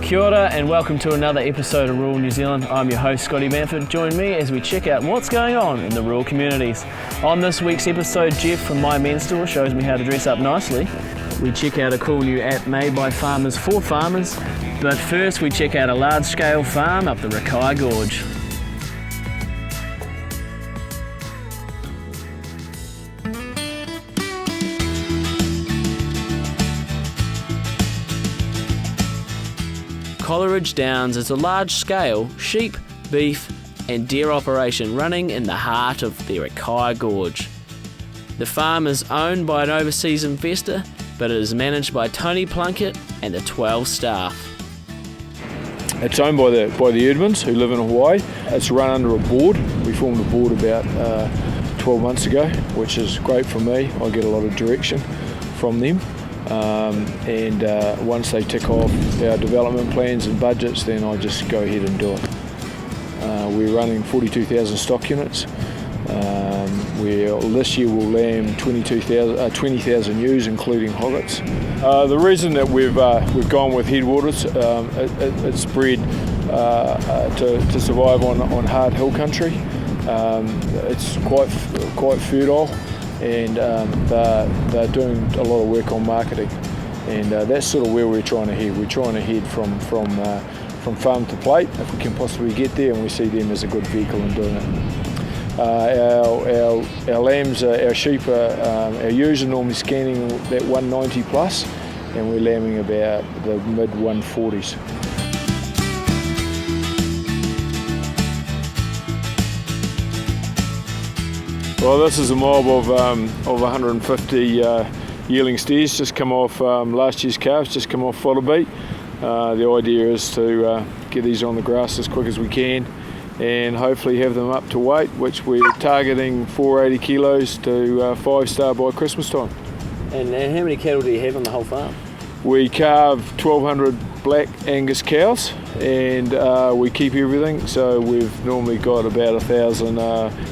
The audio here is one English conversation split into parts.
Kia ora and welcome to another episode of Rural New Zealand. I'm your host Scotty Manford. Join me as we check out what's going on in the rural communities. On this week's episode, Jeff from My Men's Store shows me how to dress up nicely. We check out a cool new app made by farmers for farmers. But first we check out a large-scale farm up the Rakaia Gorge. Coleridge Downs is a large-scale sheep, beef and deer operation running in the heart of the Rakaia Gorge. The farm is owned by an overseas investor, but it is managed by Tony Plunkett and the 12 staff. It's owned by the Edgars, who live in Hawaii. It's run under a board. We formed a board about 12 months ago, which is great for me. I get a lot of direction from them. Once they tick off our development plans and budgets, then I just go ahead and do it. We're running 42,000 stock units. This year we'll lamb 20,000 ewes, including hoggets. The reason that we've gone with headwaters, it's bred to survive on hard hill country. It's quite fertile, and they're doing a lot of work on marketing, and that's sort of where we're trying to head. We're trying to head from farm to plate if we can possibly get there, and we see them as a good vehicle in doing it. Our lambs, our sheep, our ewes are normally scanning that 190 plus, and we're lambing about the mid 140s. Well, this is a mob of 150 yearling steers just come off last year's calves, just come off fodder beat. The idea is to get these on the grass as quick as we can and hopefully have them up to weight, which we're targeting 480 kilos to 5-star by Christmas time. And how many cattle do you have on the whole farm? We calve 1,200 black Angus cows, and we keep everything, so we've normally got about 1,000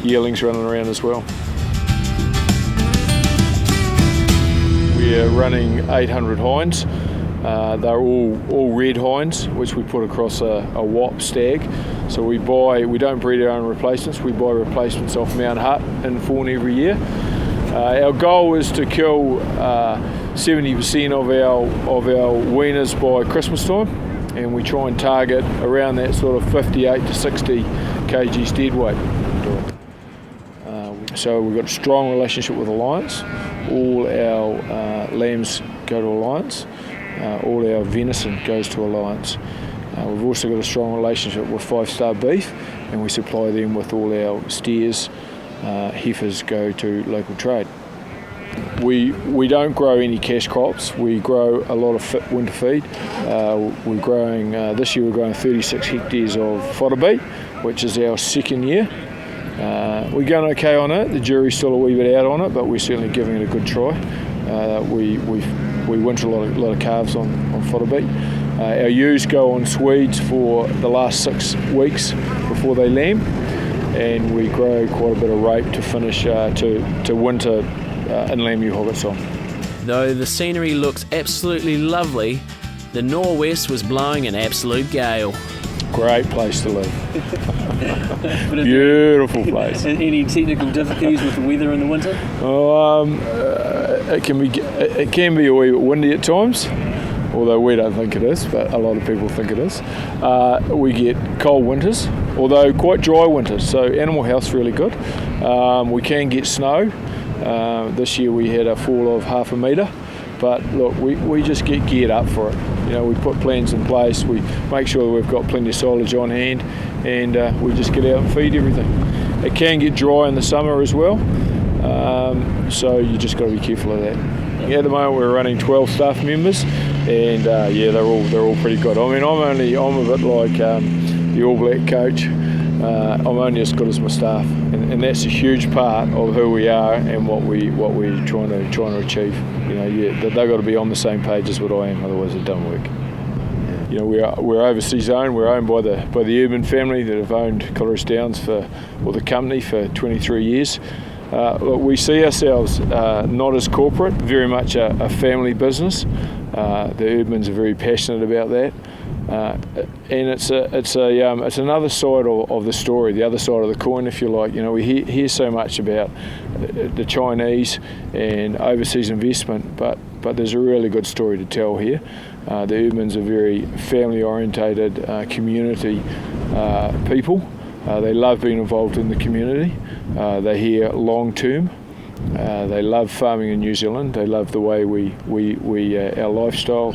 yearlings running around as well. We're running 800 hinds. They're all red hinds, which we put across a WAP stag. So we don't breed our own replacements. We buy replacements off Mount Hutt in fawn every year. Our goal is to kill 70% of our weaners by Christmas time, and we try and target around that sort of 58 to 60 kgs dead weight. So we've got a strong relationship with Alliance. All our lambs go to Alliance. All our venison goes to Alliance. We've also got a strong relationship with 5-star beef, and we supply them with all our steers. Heifers go to local trade. We don't grow any cash crops. We grow a lot of winter feed. We're growing this year. We're growing 36 hectares of fodder beet, which is our second year. We're going okay on it. The jury's still a wee bit out on it, but we're certainly giving it a good try. We winter a lot of calves on fodder beet. Our ewes go on Swedes for the last 6 weeks before they lamb, and we grow quite a bit of rape to finish to winter and lamb ewe hoggets on. Though the scenery looks absolutely lovely, the nor'west was blowing an absolute gale. Great place to live. Beautiful place. Any technical difficulties with the weather in the winter? It can be a wee bit windy at times, although we don't think it is, but a lot of people think it is. We get cold winters, although quite dry winters, so animal health's really good. We can get snow. This year we had a fall of 0.5 metre, but look, we just get geared up for it. You know, we put plans in place, we make sure that we've got plenty of silage on hand, and we just get out and feed everything. It can get dry in the summer as well, so you just got to be careful of that. At the moment we're running 12 staff members, and they're all pretty good. I mean, I'm a bit like the All Black coach. I'm only as good as my staff, and that's a huge part of who we are and what we're trying to achieve. You know, they've got to be on the same page as what I am, otherwise it don't work. You know, we're overseas owned. We're owned by the Urban family that have owned Coleridge Downs the company for 23 years. Look, we see ourselves not as corporate, very much a family business. The Urbans are very passionate about that. And it's another side of the story, the other side of the coin, if you like. We hear so much about the Chinese and overseas investment, but there's a really good story to tell here. The Urbans are very family-orientated community people. They love being involved in the community. They're here long-term. They love farming in New Zealand. They love the way we our lifestyle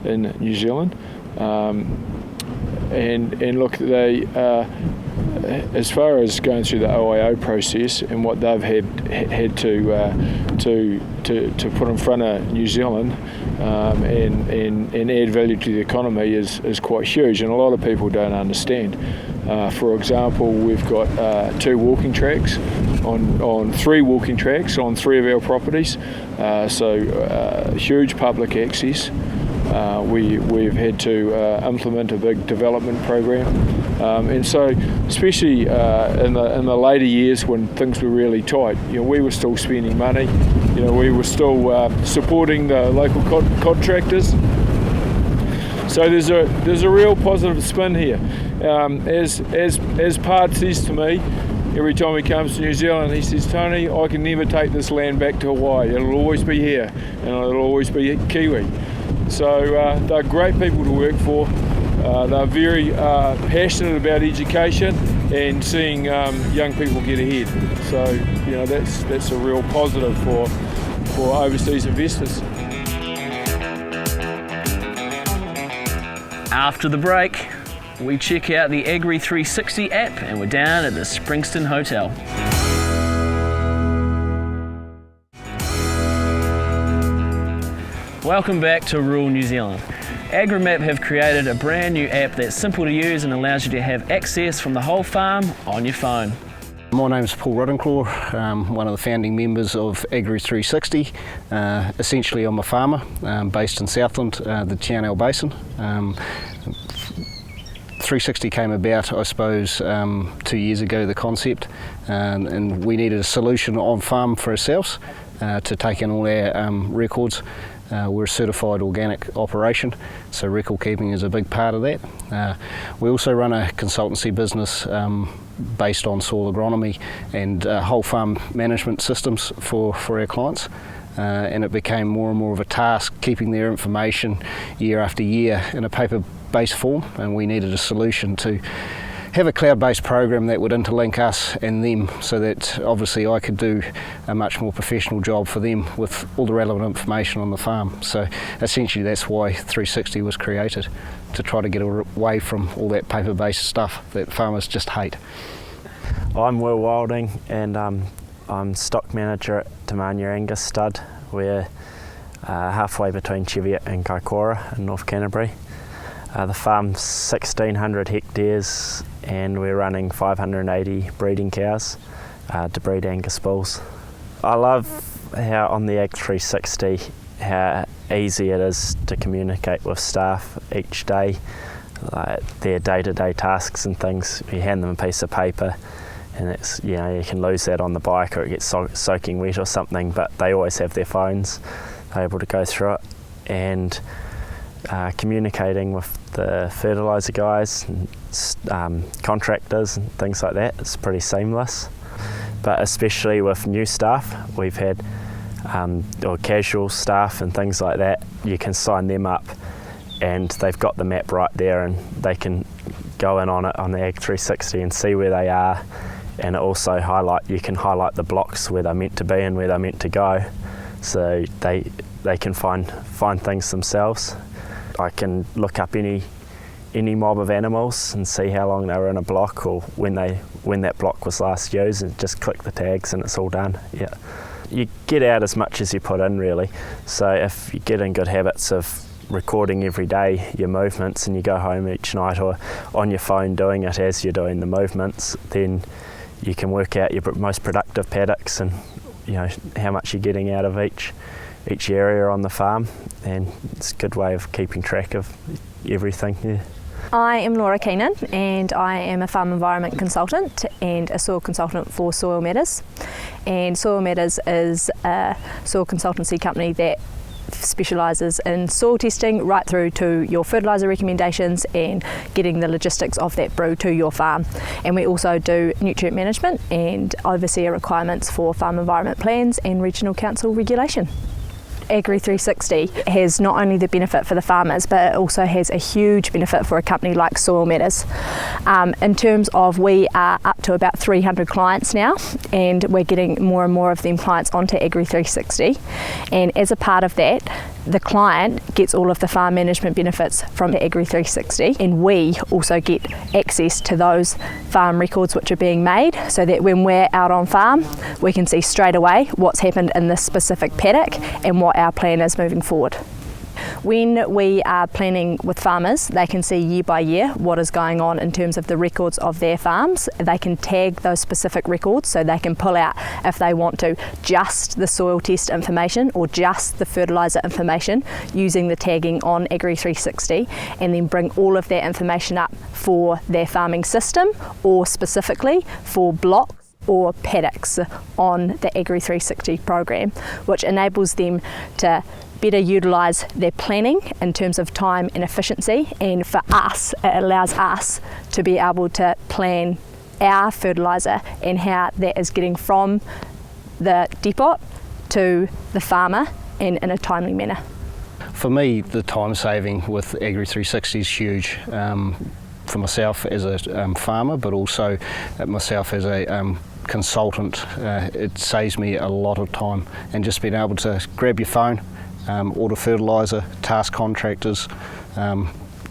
in New Zealand. And look, they as far as going through the OIO process and what they've had to put in front of New Zealand and add value to the economy is quite huge, and a lot of people don't understand. For example, we've got 2 walking tracks on 3 walking tracks on 3 of our properties, so huge public access. We've had to implement a big development program, and so especially in the later years when things were really tight, we were still spending money. We were still supporting the local contractors. So there's a real positive spin here. As Pard says to me every time he comes to New Zealand, he says, "Tony, I can never take this land back to Hawaii. It'll always be here, and it'll always be Kiwi." So they're great people to work for. They're very passionate about education and seeing young people get ahead. So that's a real positive for overseas investors. After the break, we check out the Agri 360 app and we're down at the Springston Hotel. Welcome back to rural New Zealand. Agrimap have created a brand new app that's simple to use and allows you to have access from the whole farm on your phone. My name's Paul Ruddenclaw, one of the founding members of Agri 360. Essentially I'm a farmer based in Southland, the Tianel Basin. 360 came about, I suppose, 2 years ago, the concept, and we needed a solution on farm for ourselves to take in all our records. We're a certified organic operation, so record keeping is a big part of that. We also run a consultancy business based on soil agronomy and whole farm management systems for our clients. And it became more and more of a task keeping their information year after year in a paper-based form, and we needed a solution to have a cloud-based program that would interlink us and them, so that obviously I could do a much more professional job for them with all the relevant information on the farm. So essentially that's why 360 was created, to try to get away from all that paper-based stuff that farmers just hate. I'm Will Wilding, and I'm stock manager at Tamania Angus Stud. We're halfway between Cheviot and Kaikoura in North Canterbury. The farm's 1,600 hectares and we're running 580 breeding cows to breed Angus bulls. I love how on the Ag 360 how easy it is to communicate with staff each day, like their day-to-day tasks and things. You hand them a piece of paper and it's, you can lose that on the bike or it gets soaking wet or something, but they always have their phones. They're able to go through it, and communicating with the fertiliser guys and contractors and things like that, it's pretty seamless. But especially with new staff, we've had or casual staff and things like that, you can sign them up and they've got the map right there and they can go in on it on the Ag 360 and see where they are, and it also you can highlight the blocks where they're meant to be and where they're meant to go, so they can find things themselves. I can look up any mob of animals and see how long they were in a block or when that block was last used, and just click the tags and it's all done. Yeah, you get out as much as you put in really. So if you get in good habits of recording every day your movements and you go home each night or on your phone doing it as you're doing the movements, then you can work out your most productive paddocks and how much you're getting out of each area on the farm, and it's a good way of keeping track of everything. Yeah. I am Laura Keenan and I am a farm environment consultant and a soil consultant for Soil Matters. And Soil Matters is a soil consultancy company that specialises in soil testing right through to your fertiliser recommendations and getting the logistics of that brew to your farm. And we also do nutrient management and overseer requirements for farm environment plans and regional council regulation. Agri 360 has not only the benefit for the farmers, but it also has a huge benefit for a company like Soil Matters. In terms of, we are up to about 300 clients now, and we're getting more and more of them clients onto Agri 360. And as a part of that, the client gets all of the farm management benefits from the Agri 360, and we also get access to those farm records which are being made, so that when we're out on farm, we can see straight away what's happened in this specific paddock and what our plan is moving forward. When we are planning with farmers, they can see year by year what is going on in terms of the records of their farms. They can tag those specific records, so they can pull out, if they want to, just the soil test information or just the fertiliser information using the tagging on Agri 360, and then bring all of that information up for their farming system, or specifically for blocks or paddocks on the Agri 360 program, which enables them to better utilise their planning in terms of time and efficiency. And for us, it allows us to be able to plan our fertiliser and how that is getting from the depot to the farmer and in a timely manner. For me, the time saving with Agri 360 is huge. For myself as a farmer, but also myself as a consultant, it saves me a lot of time, and just being able to grab your phone, order fertiliser, task contractors,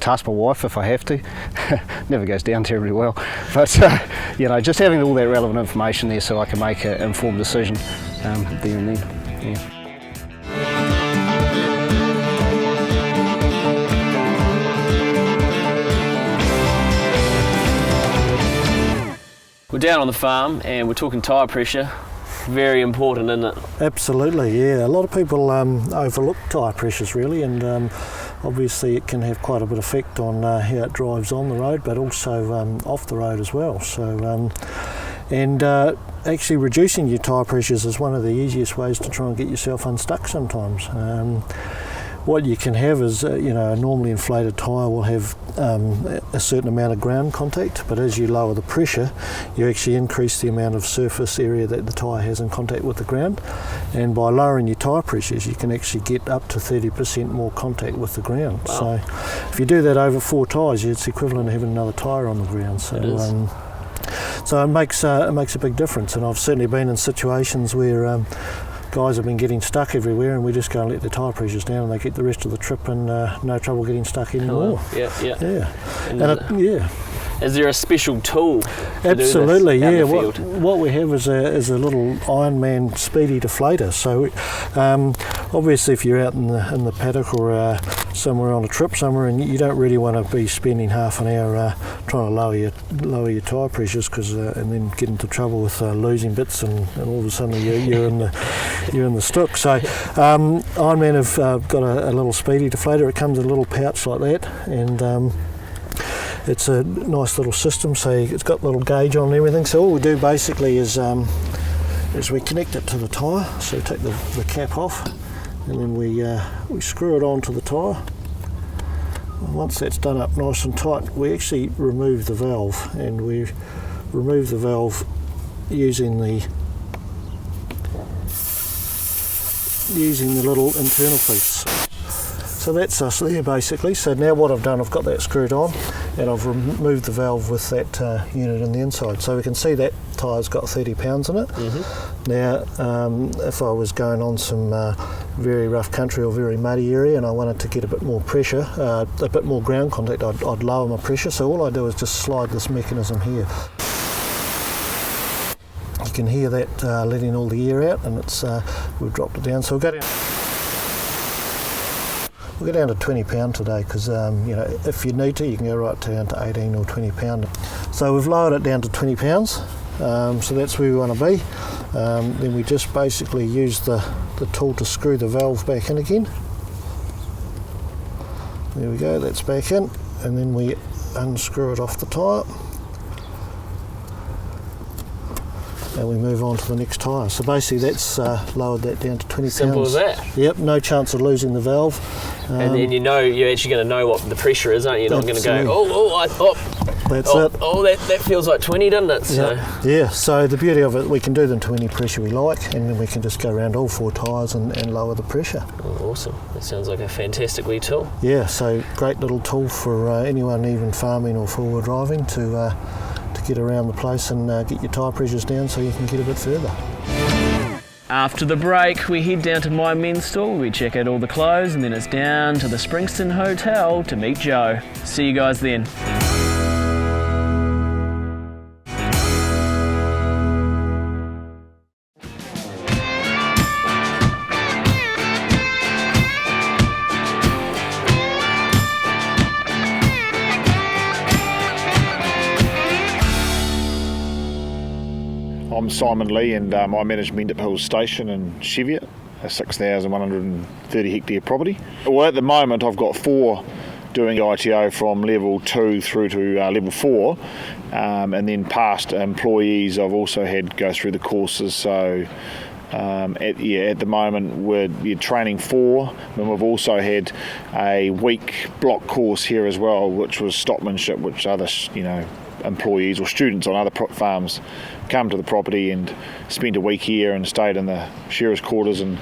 task my wife if I have to. Never goes down terribly well, but just having all that relevant information there so I can make an informed decision there and then. Yeah. We're down on the farm and we're talking tyre pressure. Very important, isn't it? Absolutely, yeah. A lot of people overlook tyre pressures really, and obviously it can have quite a bit of effect on how it drives on the road, but also off the road as well. So, actually reducing your tyre pressures is one of the easiest ways to try and get yourself unstuck sometimes. What you can have is, a normally inflated tyre will have a certain amount of ground contact, but as you lower the pressure, you actually increase the amount of surface area that the tyre has in contact with the ground. And by lowering your tyre pressures, you can actually get up to 30% more contact with the ground. Wow. So if you do that over 4 tyres, it's equivalent to having another tyre on the ground. So it is. So it makes a big difference, and I've certainly been in situations where guys have been getting stuck everywhere, and we just go and let the tyre pressures down, and they get the rest of the trip and no trouble getting stuck anymore. Yeah. And is there a special tool? Absolutely, yeah. What we have is a little Ironman speedy deflator. So obviously, if you're out in the paddock or somewhere on a trip somewhere, and you don't really want to be spending half an hour trying to lower your tyre pressures, and then get into trouble with losing bits, and all of a sudden you're in the stook. So Ironman have got a little speedy deflator. It comes in a little pouch like that, and it's a nice little system. So it's got a little gauge on and everything. So all we do basically is we connect it to the tyre. So we take the cap off, and then we screw it onto the tyre. Once that's done up nice and tight, we actually remove the valve, and we remove the valve using the little internal piece. So that's us there basically. So now what I've done, I've got that screwed on, and I've removed the valve with that unit in the inside. So we can see that tyre's got 30 pounds in it. Mm-hmm. Now, if I was going on some very rough country or very muddy area and I wanted to get a bit more pressure, a bit more ground contact, I'd lower my pressure. So all I do is just slide this mechanism here. You can hear that letting all the air out, and it's we've dropped it down. So we'll go down to 20 pound today, because if you need to, you can go right down to 18 or 20 pound. So we've lowered it down to 20 pounds. So that's where we want to be. Then we just basically use the tool to screw the valve back in again. There we go, that's back in, and then we unscrew it off the tyre. and we move on to the next tyre. So basically that's lowered that down to 20 Simple pounds. as that. Yep, no chance of losing the valve. And then you're actually going to know what the pressure is, aren't you? You're not going to go, That's it. That feels like 20, doesn't it? So. Yeah, so the beauty of it, we can do them to any pressure we like, and then we can just go around all 4 tyres and lower the pressure. Oh, awesome. That sounds like a fantastic wee tool. Yeah, so great little tool for anyone even farming or four-wheel driving to get around the place and get your tyre pressures down so you can get a bit further. After the break, we head down to my men's store, we check out all the clothes, and then it's down to the Springston Hotel to meet Joe. See you guys then. I'm Simon Lee and I manage Mendip Hills Station in Cheviot, a 6,130 hectare property. Well, at the moment I've got 4 doing ITO from level 2 through to level 4, and then past employees I've also had go through the courses. So at the moment we're training 4, and we've also had a week block course here as well, which was stockmanship, which other employees or students on other farms come to the property and spent a week here and stayed in the shearers' quarters, and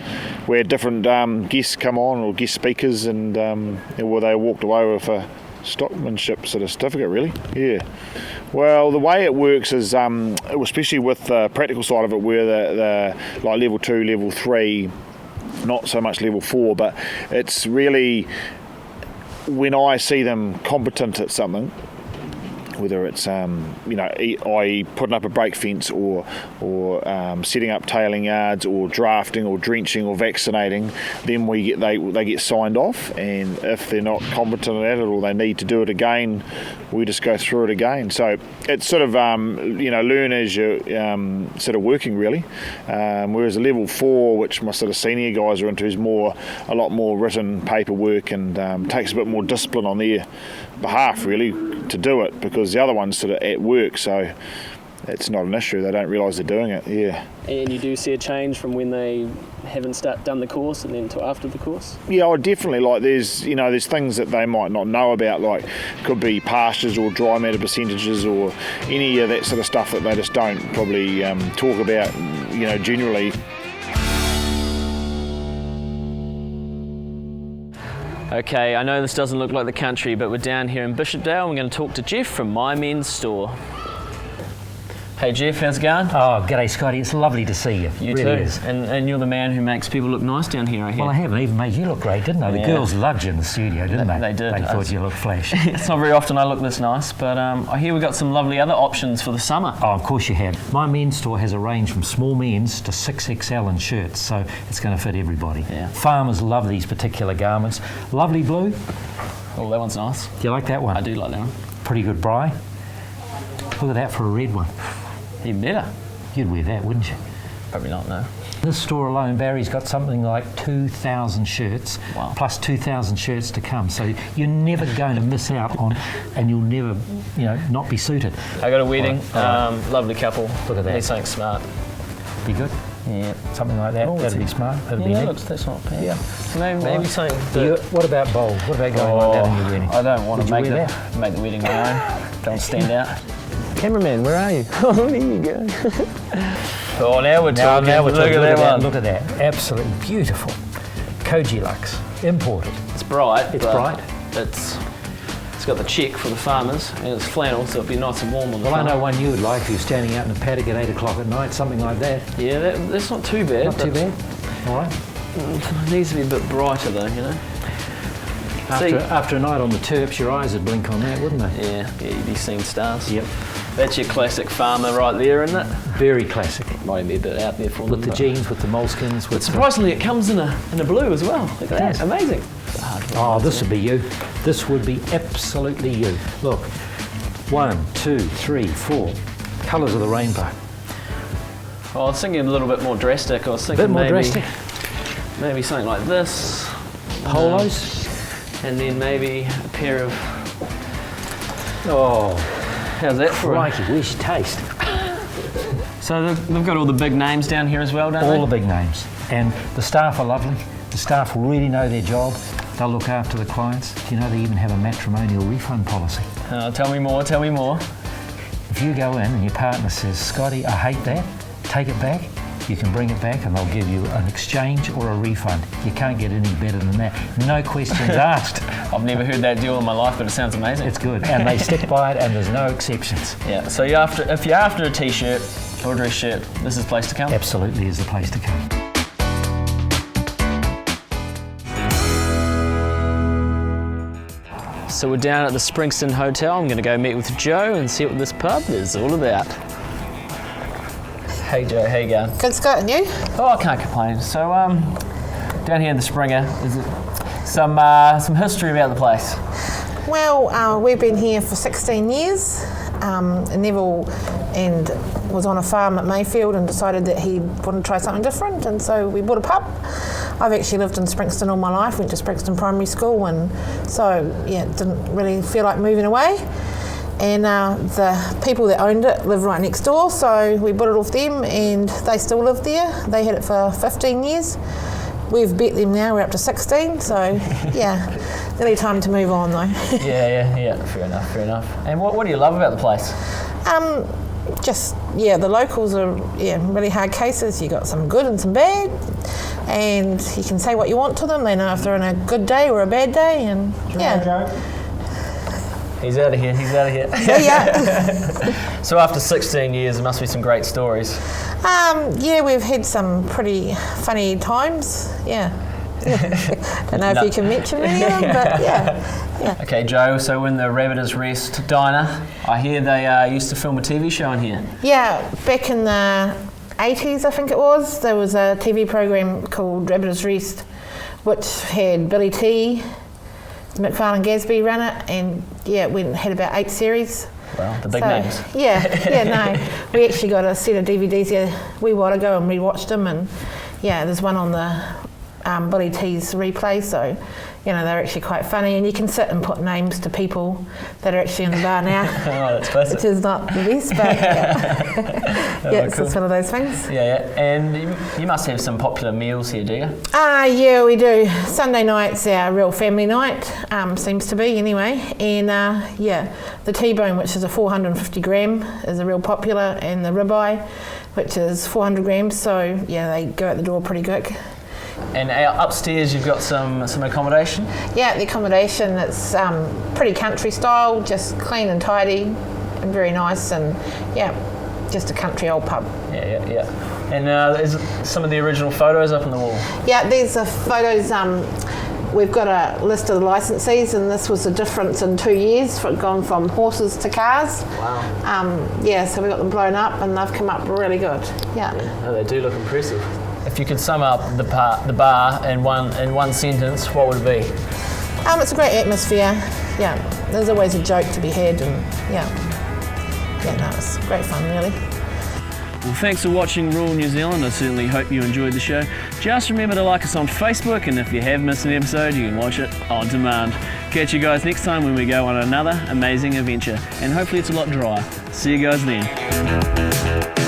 we had different guests come on, or guest speakers, and they walked away with a stockmanship sort of certificate, really. Yeah. Well, the way it works is, especially with the practical side of it, where the like level 2, level 3, not so much level 4, but it's really when I see them competent at something, whether it's i.e. putting up a brake fence or setting up tailing yards or drafting or drenching or vaccinating, then they get signed off, and if they're not competent at it or they need to do it again, we just go through it again. So it's sort of learn as you're sort of working, really, whereas a level 4, which my sort of senior guys are into, is a lot more written paperwork and takes a bit more discipline on their behalf, really, to do it, because the other one's sort of at work, so it's not an issue. They don't realise they're doing it. Yeah. And you do see a change from when they haven't done the course and then to after the course? Yeah, I definitely. Like there's things that they might not know about, like could be pastures or dry matter percentages or any of that sort of stuff that they just don't probably talk about, generally. Okay, I know this doesn't look like the country, but we're down here in Bishopdale and we're going to talk to Jeff from My Men's Store. Hey Jeff, how's it going? Oh, g'day Scotty, it's lovely to see you. You really too. Is. And you're the man who makes people look nice down here, I hear. Well, I haven't even made you look great, didn't I? The girls loved you in the studio, didn't they? They did. They thought you looked flash. It's not very often I look this nice, but I hear we've got some lovely other options for the summer. Oh, of course you have. My Men's Store has a range from small men's to 6XL in shirts, so it's going to fit everybody. Yeah. Farmers love these particular garments. Lovely blue. Oh, that one's nice. Do you like that one? I do like that one. Pretty good bri. Look at that for a red one. Even better. You'd wear that, wouldn't you? Probably not, no. This store alone, Barry's got something like 2,000 shirts, wow, plus 2,000 shirts to come. So you're never going to miss out on, and you'll never, not be suited. I got a wedding, All right. lovely couple. Look at that. Need something smart. Be good? Yeah. Something like that. That'd be smart. That'd be neat. That's not bad. Yeah. So maybe something. What about bold? What about going like that on your wedding? I don't want to make that? the wedding my own. Don't stand out. Cameraman, where are you? Oh, there you go. Oh, now we're talking. Look at that one. Look at that. Absolutely beautiful. Koji Lux, imported. It's bright. It's bright. It's got the check for the farmers, and it's flannel, so it'll be nice and warm on the Well, farm. I know one you would like if you're standing out in the paddock at 8 o'clock at night, something like that. Yeah, that's not too bad. Not too bad. All right. It needs to be a bit brighter, though, After a night on the turps, your eyes would blink on that, wouldn't they? Yeah, you'd be seeing stars. Yep. That's your classic farmer right there, isn't it? Very classic. Might be a bit out there for With them. the jeans, with the moleskins. But surprisingly, it comes in a blue as well. Look at that, amazing. Oh, this would be you. This would be absolutely you. Look, 1, 2, 3, 4 colours of the rainbow. Oh, I was thinking a little bit more drastic. I was thinking maybe something like this. Polos. And then maybe a pair of... Oh, how's that for crikey, where's your taste? So they've got all the big names down here as well, don't they? All the big names. And the staff are lovely. The staff really know their job. They'll look after the clients. You know, they even have a matrimonial refund policy. Tell me more. If you go in and your partner says, Scotty, I hate that, take it back, you can bring it back and they'll give you an exchange or a refund. You can't get any better than that. No questions asked. I've never heard that deal in my life, but it sounds amazing. It's good. And they stick by it and there's no exceptions. Yeah, so if you're after a t-shirt or a dress shirt, this is the place to come? Absolutely is the place to come. So we're down at the Springston Hotel. I'm going to go meet with Joe and see what this pub is all about. Hey Joe, how you going? Good, Scott, and you? Oh, I can't complain. So down here in the Springer, is it some history about the place? Well, we've been here for 16 years. Neville was on a farm at Mayfield and decided that he wanted to try something different, and so we bought a pub. I've actually lived in Springston all my life, went to Springston Primary School, and so, yeah, didn't really feel like moving away. And the people that owned it live right next door, so we bought it off them and they still live there. They had it for 15 years. We've bet them now, we're up to 16, so yeah, nearly time to move on though. Yeah, fair enough. And what do you love about the place? The locals are really hard cases. You got some good and some bad, and you can say what you want to them. They know if they're in a good day or a bad day, and He's out of here. Yeah. So after 16 years, there must be some great stories. We've had some pretty funny times. Yeah. Don't know if you can mention any of them, but yeah. Okay, Joe, so in the Rabbiters Rest diner, I hear they used to film a TV show in here. Yeah, back in the 80s, I think it was, there was a TV program called Rabbiters Rest, which had Billy T, McFarlane Gadsby run it, and it had about 8 series. Wow, the big names. We actually got a set of DVDs here a wee while ago and rewatched them, and there's one on the Billy T's replay, so they're actually quite funny, and you can sit and put names to people that are actually in the bar now. Oh, that's classic. Which is not the best, but it's cool. just one of those things. Yeah, and you must have some popular meals here, do you? Yeah, we do. Sunday night's our real family night, seems to be anyway, and the T-bone, which is a 450 gram, is a real popular, and the ribeye, which is 400 grams, so they go out the door pretty quick. And upstairs you've got some accommodation? Yeah, the accommodation, it's pretty country style, just clean and tidy and very nice, and just a country old pub. Yeah. And is some of the original photos up on the wall? Yeah, these are photos. We've got a list of the licensees, and this was the difference in 2 years, gone from horses to cars. Wow. So we got them blown up and they've come up really good. Yeah. No, they do look impressive. If you could sum up the bar in one sentence, what would it be? It's a great atmosphere. Yeah, there's always a joke to be had, and it's great fun, really. Well, thanks for watching Rural New Zealand. I certainly hope you enjoyed the show. Just remember to like us on Facebook, and if you have missed an episode, you can watch it on demand. Catch you guys next time when we go on another amazing adventure, and hopefully it's a lot drier. See you guys then.